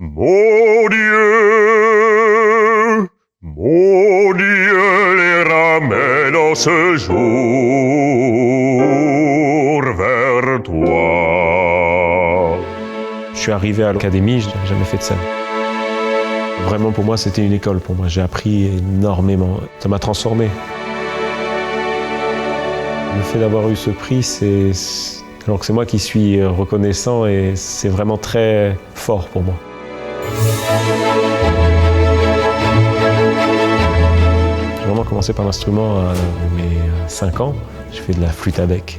Mon Dieu les ramène en ce jour vers toi. Je suis arrivé à l'académie, je n'avais jamais fait de scène. Vraiment, pour moi, c'était une école. Pour moi, j'ai appris énormément. Ça m'a transformé. Le fait d'avoir eu ce prix, alors que c'est moi qui suis reconnaissant et c'est vraiment très fort pour moi. J'ai vraiment commencé par l'instrument à mes 5 ans. J'ai fait de la flûte à bec,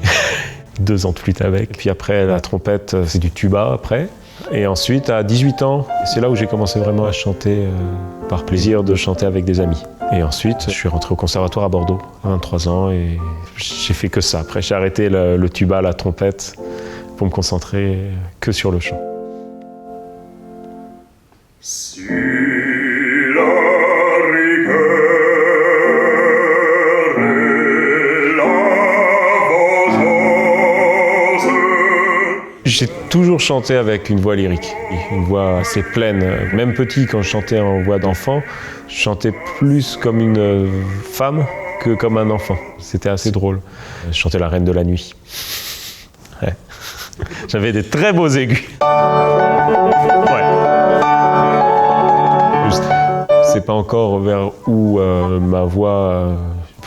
2 ans de flûte à bec. Et puis après, la trompette, c'est du tuba après. Et ensuite, à 18 ans, c'est là où j'ai commencé vraiment à chanter par plaisir de chanter avec des amis. Et ensuite, je suis rentré au conservatoire à Bordeaux, à 23 ans, et j'ai fait que ça. Après, j'ai arrêté le tuba, la trompette, pour me concentrer que sur le chant. J'ai toujours chanté avec une voix lyrique, une voix assez pleine. Même petit, quand je chantais en voix d'enfant, je chantais plus comme une femme que comme un enfant. C'était assez drôle. Je chantais la Reine de la Nuit. Ouais. J'avais des très beaux aigus. Ouais. C'est pas encore vers où ma voix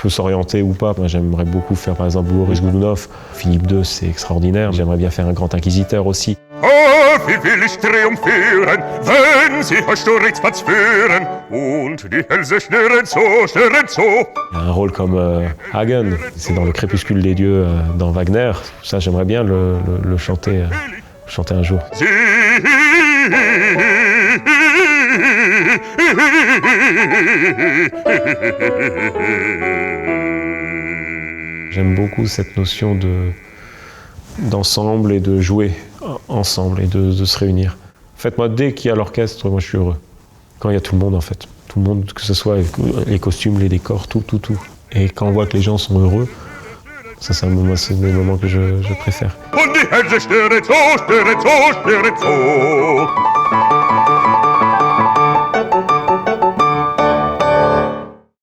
peut s'orienter ou pas. Moi, j'aimerais beaucoup faire par exemple Boris Godunov. Philippe II, c'est extraordinaire. J'aimerais bien faire un grand inquisiteur aussi. Oh, wie will ich triumphieren, wenn sie Sturitzplatz führen und die Hälse schnurren so. Il y a un rôle comme Hagen, c'est dans le crépuscule des dieux dans Wagner. Ça, j'aimerais bien le chanter un jour. J'aime beaucoup cette notion d'ensemble et de jouer ensemble et de se réunir. En fait, moi, dès qu'il y a l'orchestre, moi, je suis heureux. Quand il y a tout le monde, en fait. Tout le monde, que ce soit les costumes, les décors, tout. Et quand on voit que les gens sont heureux, ça, c'est des moments que je préfère. Und die Hälse schnurren so.